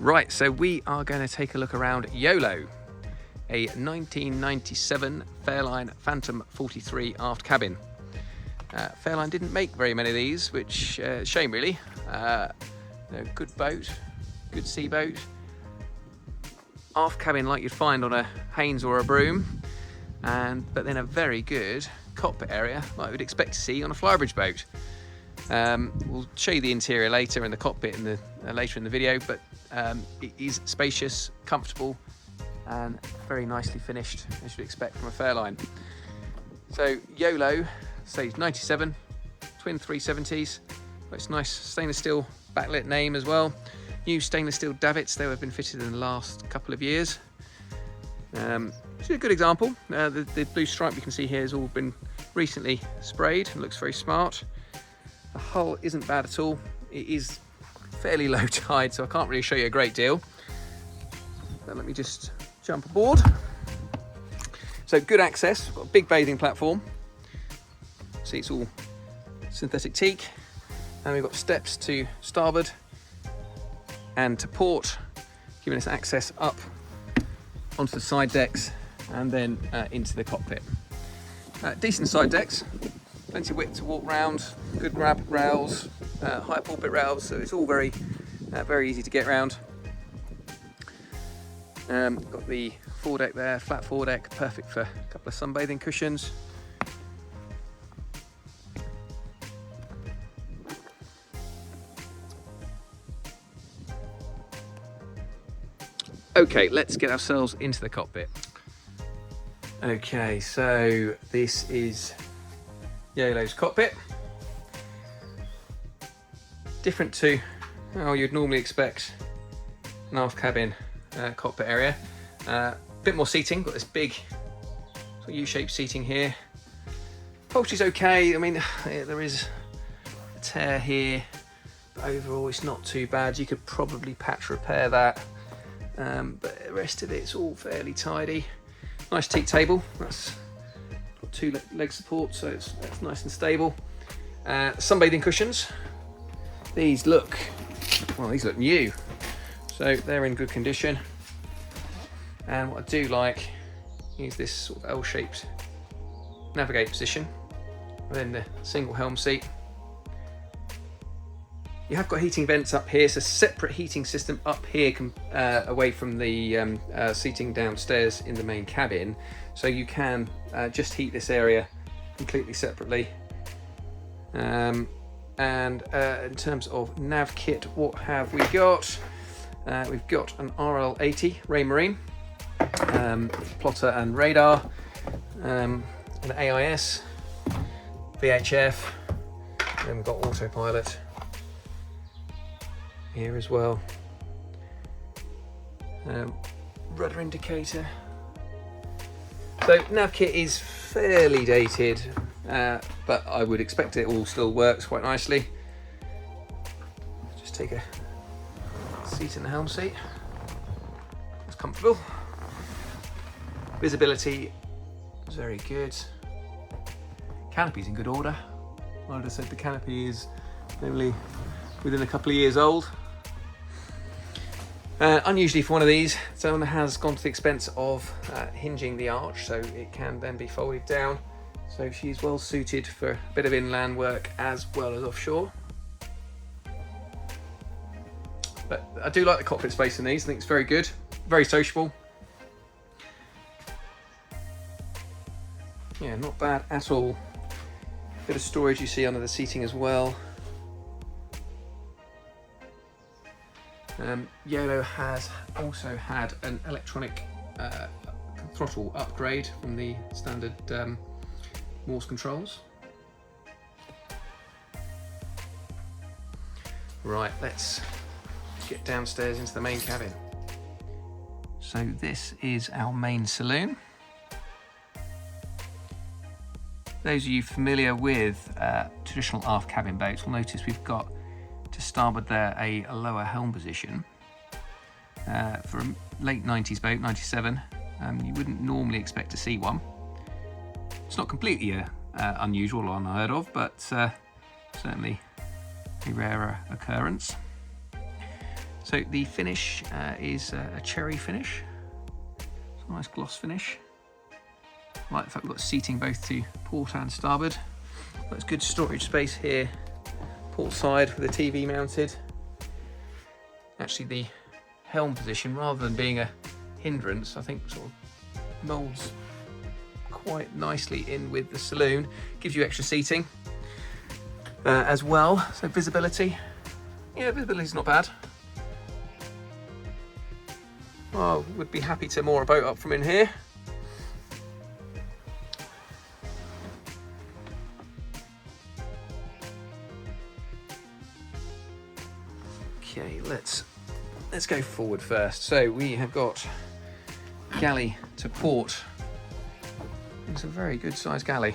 Right, so we are going to take a look around Yolo, a 1997 Fairline Phantom 43 aft cabin. Fairline didn't make very many of these, which shame really. Good boat, good sea boat. Aft cabin like you'd find on a Haynes or a Broom, but then a very good cockpit area like we'd expect to see on a flybridge boat. We'll show you the interior later and the cockpit later in the video, but it is spacious, comfortable, and very nicely finished, as you'd expect from a Fairline. So Yolo, stage 97, twin 370s. It's nice stainless steel backlit name as well. New stainless steel davits, they have been fitted in the last couple of years. This is a good example. The blue stripe you can see here has all been recently sprayed and looks very smart. The hull isn't bad at all. It is fairly low tide, so I can't really show you a great deal. But let me just jump aboard. So good access, we've got a big bathing platform. See, it's all synthetic teak. And we've got steps to starboard and to port, giving us access up onto the side decks and then into the cockpit. Decent side decks, plenty of width to walk round, good grab rails, high pulpit rails, so it's all very easy to get around. Got the foredeck there, flat foredeck, perfect for a couple of sunbathing cushions. Okay, let's get ourselves into the cockpit. Okay, so this is Yolo's cockpit. Different to how you'd normally expect an aft cabin cockpit area. Bit more seating, got this big sort of U-shaped seating here. Upholstery's okay, I mean, there is a tear here, but overall it's not too bad. You could probably patch repair that. But the rest of it's all fairly tidy. Nice teak table, that's got two leg support, so that's nice and stable. Sunbathing cushions, these look new, so they're in good condition. And what I do like is this sort of L-shaped navigate position within the single helm seat. You have got heating vents up here, so separate heating system up here away from the seating downstairs in the main cabin, so you can just heat this area completely separately. And in terms of nav kit, what have we got? We've got an RL80 Ray Marine, plotter and radar, an AIS, VHF, and then we've got autopilot here as well. Rudder indicator. So nav kit is fairly dated, but I would expect it all still works quite nicely. Just take a seat in the helm seat. It's comfortable. Visibility is very good. Canopy's in good order. Like I said, the canopy is only within a couple of years old. Unusually for one of these, someone has gone to the expense of hinging the arch so it can then be folded down. So she's well suited for a bit of inland work as well as offshore. But I do like the cockpit space in these, I think it's very good, very sociable. Yeah, not bad at all. Bit of storage you see under the seating as well. Yolo has also had an electronic throttle upgrade from the standard Morse controls. Right, let's get downstairs into the main cabin. So this is our main saloon. Those of you familiar with traditional aft cabin boats will notice we've got to starboard there a lower helm position. For a late 90s boat, 97, you wouldn't normally expect to see one. It's not completely unusual or unheard of, but certainly a rarer occurrence. So the finish is a cherry finish. It's a nice gloss finish. I like the fact we've got seating both to port and starboard. There's good storage space here, port side with the TV mounted. Actually, the helm position, rather than being a hindrance, I think sort of molds quite nicely in with the saloon. Gives you extra seating as well. So visibility, yeah, visibility's not bad. Oh, would be happy to moor a boat up from in here. Okay, let's go forward first. So we have got galley to port. It's a very good sized galley.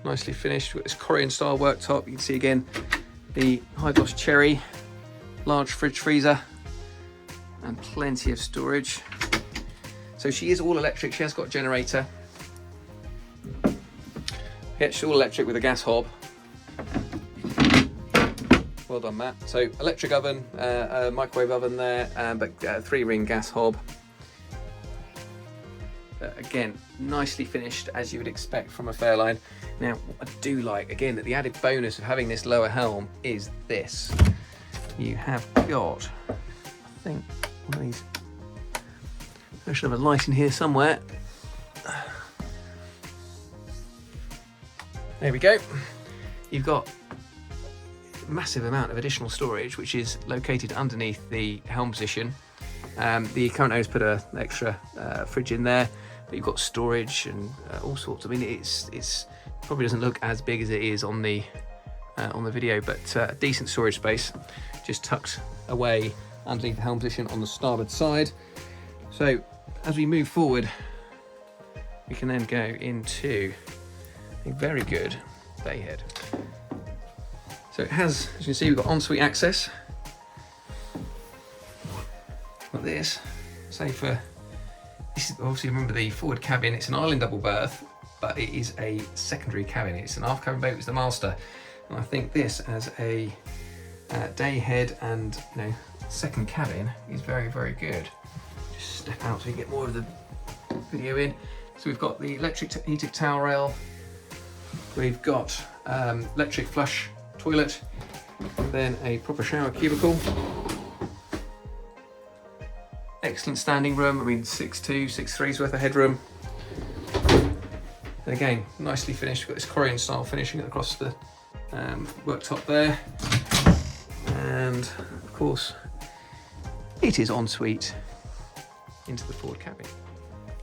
Nicely finished with this Korean style worktop. You can see again the high gloss cherry, large fridge freezer, and plenty of storage. So she is all electric. She has got a generator. Yeah, she's all electric with a gas hob. Well done, Matt. So electric oven, a microwave oven there, but 3-ring gas hob. Again, nicely finished as you would expect from a Fairline. Now, what I do like, again, that the added bonus of having this lower helm is this. You have got, I think, one of these. I should have a light in here somewhere. There we go. You've got massive amount of additional storage, which is located underneath the helm position. The current owner's put an extra fridge in there, but you've got storage and all sorts. I mean, it's probably doesn't look as big as it is on the video, but a decent storage space, just tucked away underneath the helm position on the starboard side. So as we move forward, we can then go into a very good bay head. So it has, as you can see, we've got ensuite access. Like this. So for this is obviously, remember the forward cabin, it's an island double berth, but it is a secondary cabin. It's an aft cabin boat, it's the master. And I think this as a day head and second cabin is very, very good. Just step out so you can get more of the video in. So we've got the electric heated towel rail. We've got electric flush toilet, then a proper shower cubicle. Excellent standing room, I mean 6'2", 6'3's worth of headroom. And again, nicely finished. We've got this Korean style finishing across the worktop there. And of course, it is ensuite into the forward cabin.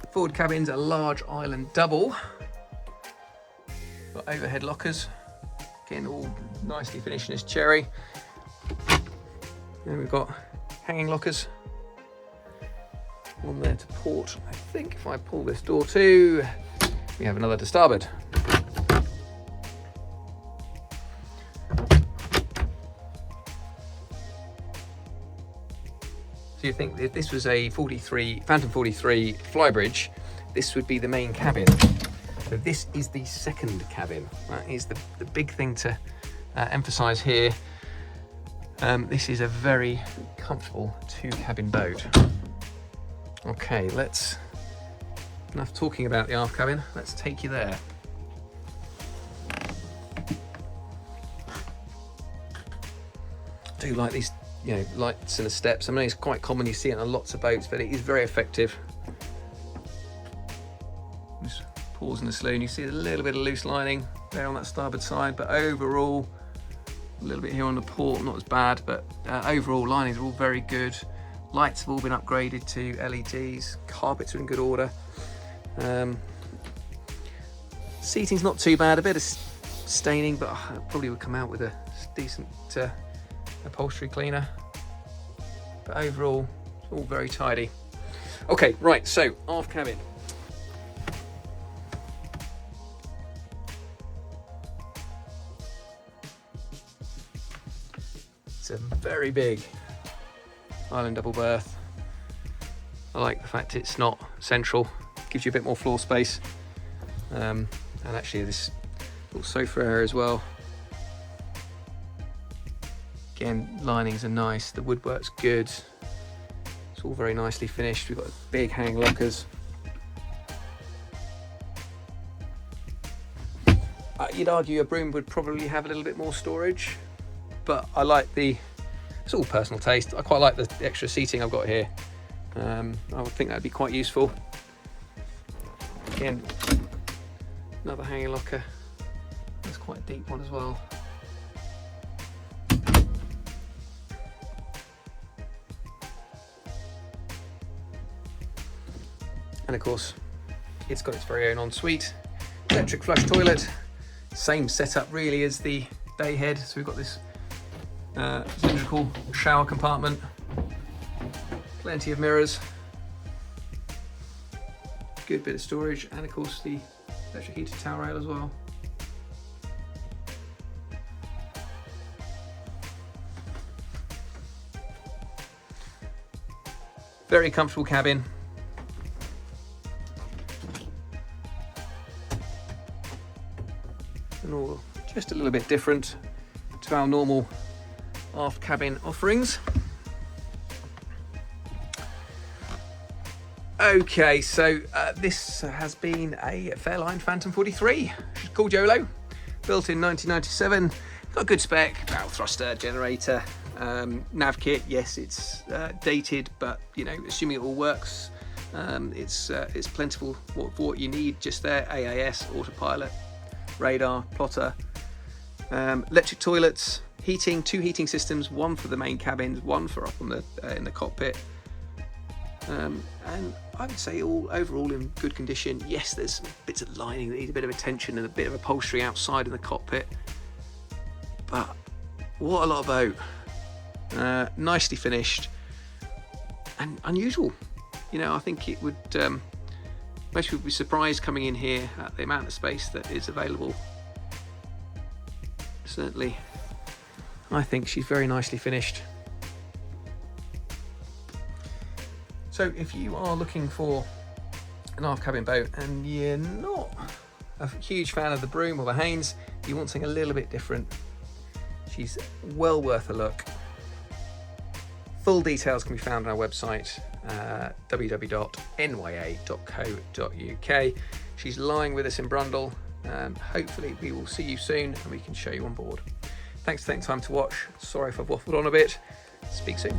The forward cabin's a large island double. Got overhead lockers. Again, all nicely finished in this cherry. Then we've got hanging lockers. One there to port. I think if I pull this door too, we have another to starboard. So you think if this was a Phantom 43 flybridge, this would be the main cabin. So this is the second cabin. That is the big thing to emphasize here. This is a very comfortable 2-cabin boat. Okay, enough talking about the aft cabin, let's take you there. I do like these, lights and the steps. I mean, it's quite common, you see it on lots of boats, but it is very effective. Just pause in the saloon, you see a little bit of loose lining there on that starboard side, but overall, a little bit here on the port, not as bad, but overall linings are all very good. Lights have all been upgraded to LEDs, carpets are in good order. Seating's not too bad, a bit of staining, but I probably would come out with a decent upholstery cleaner. But overall, it's all very tidy. Okay, right, so aft cabin. It's a very big island double berth. I like the fact it's not central, gives you a bit more floor space, and actually this little sofa area as well. Again, linings are nice, the woodwork's good. It's all very nicely finished. We've got big hang lockers. You'd argue a broom would probably have a little bit more storage, but I like it's all personal taste. I quite like the extra seating I've got here. I would think that'd be quite useful. Again, another hanging locker. That's quite a deep one as well. And of course, it's got its very own ensuite, electric flush toilet. Same setup really as the day head. So we've got this cylindrical shower compartment, plenty of mirrors, good bit of storage, and of course the electric heated towel rail as well. Very comfortable cabin. And all just a little bit different to our normal aft cabin offerings. Okay, so this has been a Fairline Phantom 43. She's called Yolo, built in 1997. Got a good spec, barrel thruster, generator, nav kit. Yes, it's dated, but you know, assuming it all works, it's plentiful for what you need just there. AAS, autopilot, radar, plotter, electric toilets, heating, 2 heating systems, one for the main cabins, one for up on the in the cockpit, and I would say all overall in good condition. Yes, there's some bits of lining that need a bit of attention and a bit of upholstery outside in the cockpit, but what a lot of boat. Nicely finished and unusual. You know, I think it would most people would be surprised coming in here at the amount of space that is available. Certainly, I think she's very nicely finished. So if you are looking for an aft cabin boat and you're not a huge fan of the Broom or the Haynes, you want something a little bit different, she's well worth a look. Full details can be found on our website, www.nya.co.uk. She's lying with us in Brundall. Hopefully we will see you soon and we can show you on board. Thanks for taking time to watch. Sorry if I've waffled on a bit. Speak soon.